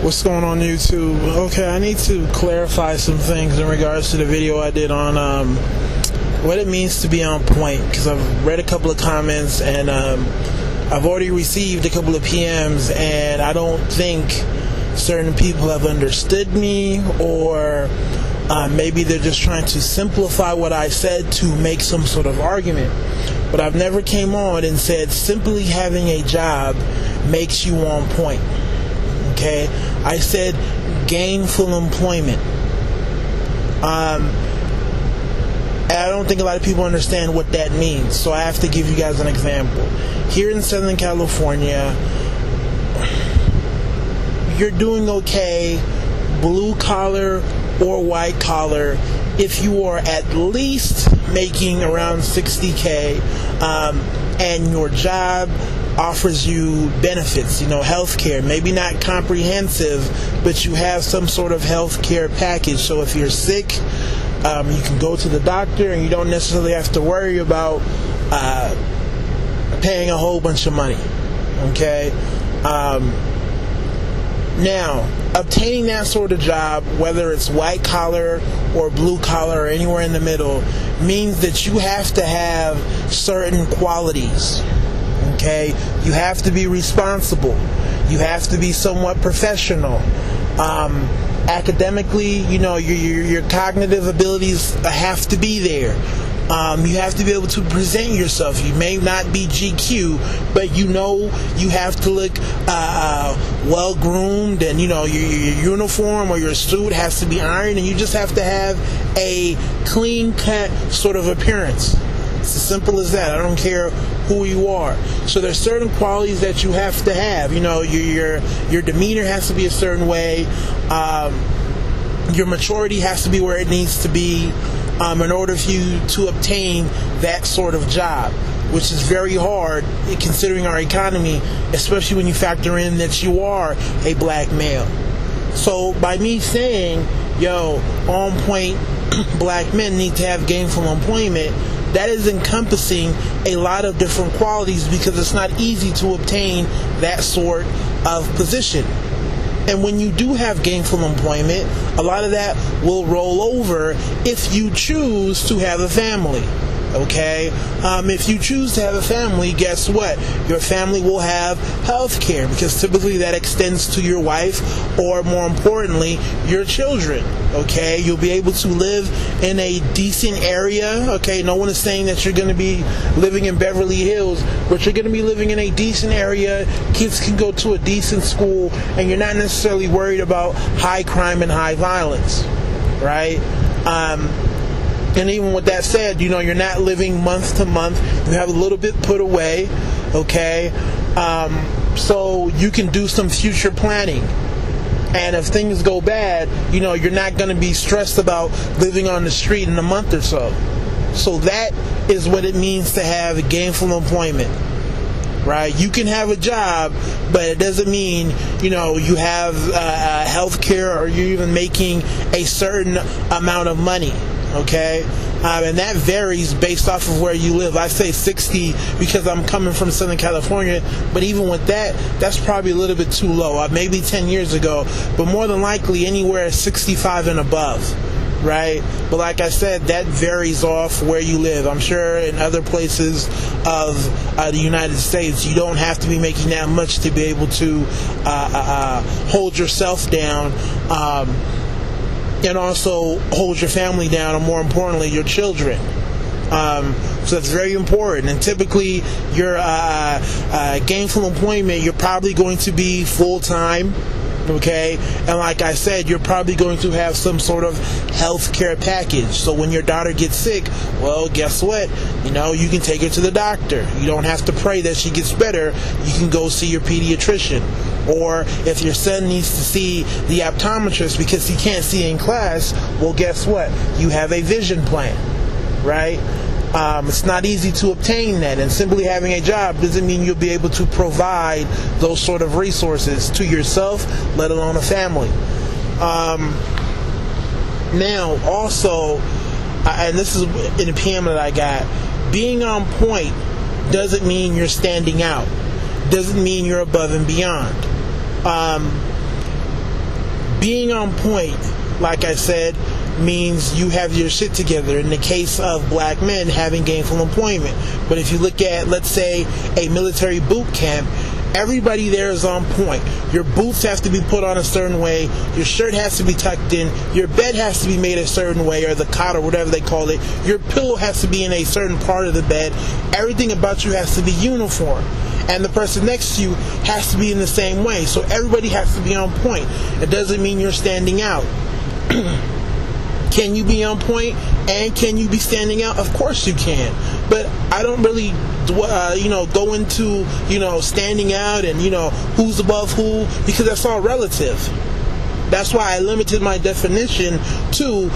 What's going on YouTube? Okay, I need to clarify some things in regards to the video I did on what it means to be on point, because I've read a couple of comments and I've already received a couple of PMs, and I don't think certain people have understood me, or maybe they're just trying to simplify what I said to make some sort of argument. But I've never came on and said simply having a job makes you on point. Okay, I said gainful employment. And I don't think a lot of people understand what that means, so I have to give you guys an example. Here in Southern California, you're doing okay, blue collar or white collar, if you are at least making around 60K, and your job offers you benefits, health care, maybe not comprehensive, but you have some sort of health care package. So if you're sick, you can go to the doctor and you don't necessarily have to worry about paying a whole bunch of money. Okay? Now, obtaining that sort of job, whether it's white collar or blue collar or anywhere in the middle, means that you have to have certain qualities. Okay, you have to be responsible. You have to be somewhat professional. Academically, your cognitive abilities have to be there. You have to be able to present yourself. You may not be GQ, but you have to look well groomed, and your uniform or your suit has to be ironed, and you just have to have a clean cut sort of appearance. It's as simple as that. I don't care who you are. So there's certain qualities that you have to have. Your demeanor has to be a certain way. Your maturity has to be where it needs to be in order for you to obtain that sort of job, which is very hard considering our economy, especially when you factor in that you are a black male. So by me saying, on point black men need to have gainful employment, that is encompassing a lot of different qualities, because it's not easy to obtain that sort of position. And when you do have gainful employment, a lot of that will roll over if you choose to have a family. Okay? If you choose to have a family, guess what? Your family will have health care, because typically that extends to your wife, or more importantly, your children. Okay? You'll be able to live in a decent area. Okay? No one is saying that you're going to be living in Beverly Hills, but you're going to be living in a decent area. Kids can go to a decent school, and you're not necessarily worried about high crime and high violence. Right? And even with that said, you're not living month to month. You have a little bit put away, okay? So you can do some future planning. And if things go bad, you're not going to be stressed about living on the street in a month or so. So that is what it means to have gainful employment, right? You can have a job, but it doesn't mean, you have health care, or you're even making a certain amount of money. Okay, and that varies based off of where you live. I say 60 because I'm coming from Southern California, but even with that, that's probably a little bit too low. Maybe 10 years ago, but more than likely anywhere 65 and above, right? But like I said, that varies off where you live. I'm sure in other places of the United States, you don't have to be making that much to be able to hold yourself down, and also hold your family down, and more importantly, your children. So that's very important. And typically, your gainful employment, you're probably going to be full-time, okay? And like I said, you're probably going to have some sort of health care package. So when your daughter gets sick, well, guess what? You can take her to the doctor. You don't have to pray that she gets better. You can go see your pediatrician. Or if your son needs to see the optometrist because he can't see in class, well, guess what? You have a vision plan, right? It's not easy to obtain that, and simply having a job doesn't mean you'll be able to provide those sort of resources to yourself, let alone a family. Now, also, and this is in a PM that I got, being on point doesn't mean you're standing out. Doesn't mean you're above and beyond. being on point, like I said, means you have your shit together in the case of black men having gainful employment. But if you look at, let's say, a military boot camp, everybody there is on point. Your boots have to be put on a certain way, your shirt has to be tucked in, your bed has to be made a certain way, or the cot or whatever they call it, your pillow has to be in a certain part of the bed, everything about you has to be uniform. And the person next to you has to be in the same way. So everybody has to be on point. It doesn't mean you're standing out. Can you be on point and can you be standing out? Of course you can. But I don't really go into standing out and who's above who, because that's all relative. That's why I limited my definition to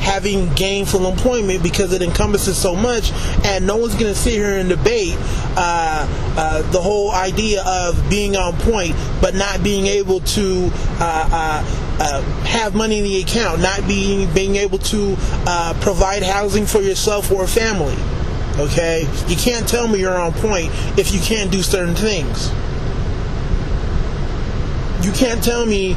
having gainful employment, because it encompasses so much, and no one's going to sit here and debate the whole idea of being on point but not being able to have money in the account, not being able to provide housing for yourself or family. Okay? You can't tell me you're on point if you can't do certain things. You can't tell me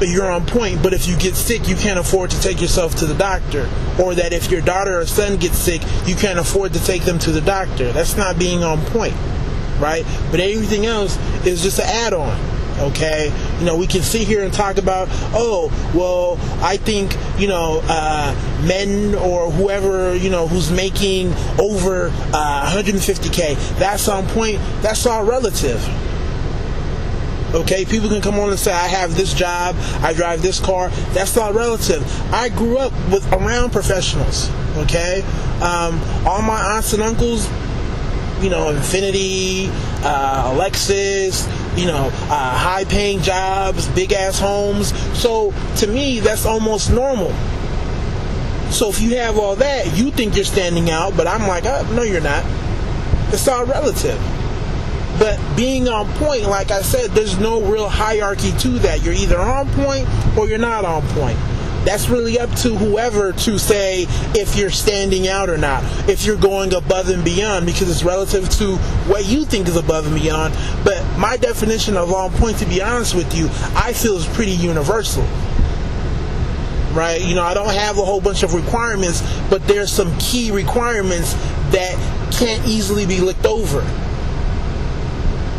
you're on point, but if you get sick, you can't afford to take yourself to the doctor. Or that if your daughter or son gets sick, you can't afford to take them to the doctor. That's not being on point, right? But everything else is just an add-on, okay? We can sit here and talk about, I think, men or whoever, who's making over 150K, that's on point. That's all relative. Okay, people can come on and say, I have this job, I drive this car. That's all relative. I grew up around professionals, okay? All my aunts and uncles, Infinity, Lexus, high-paying jobs, big-ass homes. So, to me, that's almost normal. So, if you have all that, you think you're standing out, but I'm like, no, you're not. It's all relative. But being on point, like I said, there's no real hierarchy to that. You're either on point or you're not on point. That's really up to whoever to say if you're standing out or not, if you're going above and beyond, because it's relative to what you think is above and beyond. But my definition of on point, to be honest with you, I feel is pretty universal. Right? I don't have a whole bunch of requirements, but there's some key requirements that can't easily be looked over.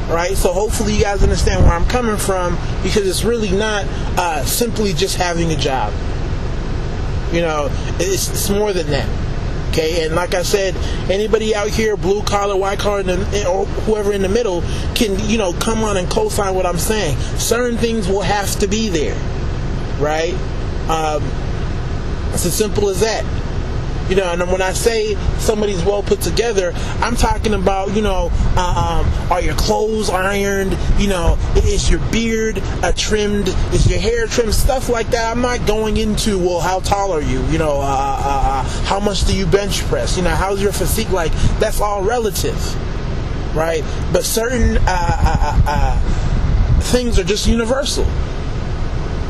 Right, so hopefully you guys understand where I'm coming from, because it's really not simply just having a job. It's more than that. Okay, and like I said, anybody out here, blue collar, white collar, or whoever in the middle, can come on and co-sign what I'm saying. Certain things will have to be there, right? It's as simple as that. And when I say somebody's well put together, I'm talking about, are your clothes ironed? Is your beard trimmed? Is your hair trimmed? Stuff like that. I'm not going into, how tall are you? How much do you bench press? How's your physique like? That's all relative, right? But certain things are just universal.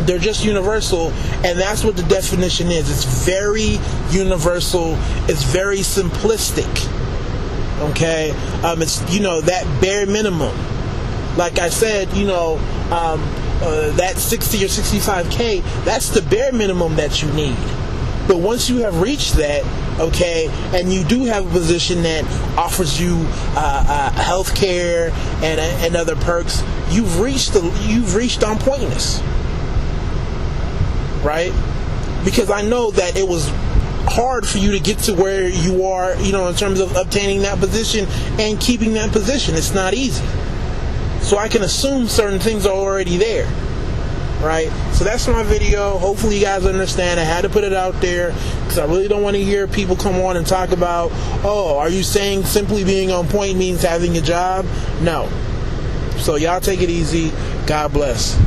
They're just universal, and that's what the definition is. It's very universal. It's very simplistic. Okay? It's, that bare minimum. Like I said, that 60 or 65K, that's the bare minimum that you need. But once you have reached that, okay, and you do have a position that offers you health care and other perks, you've reached on pointness. Right? Because I know that it was hard for you to get to where you are, in terms of obtaining that position and keeping that position. It's not easy. So I can assume certain things are already there. Right? So that's my video. Hopefully you guys understand. I had to put it out there because I really don't want to hear people come on and talk about, are you saying simply being on point means having a job? No. So y'all take it easy. God bless.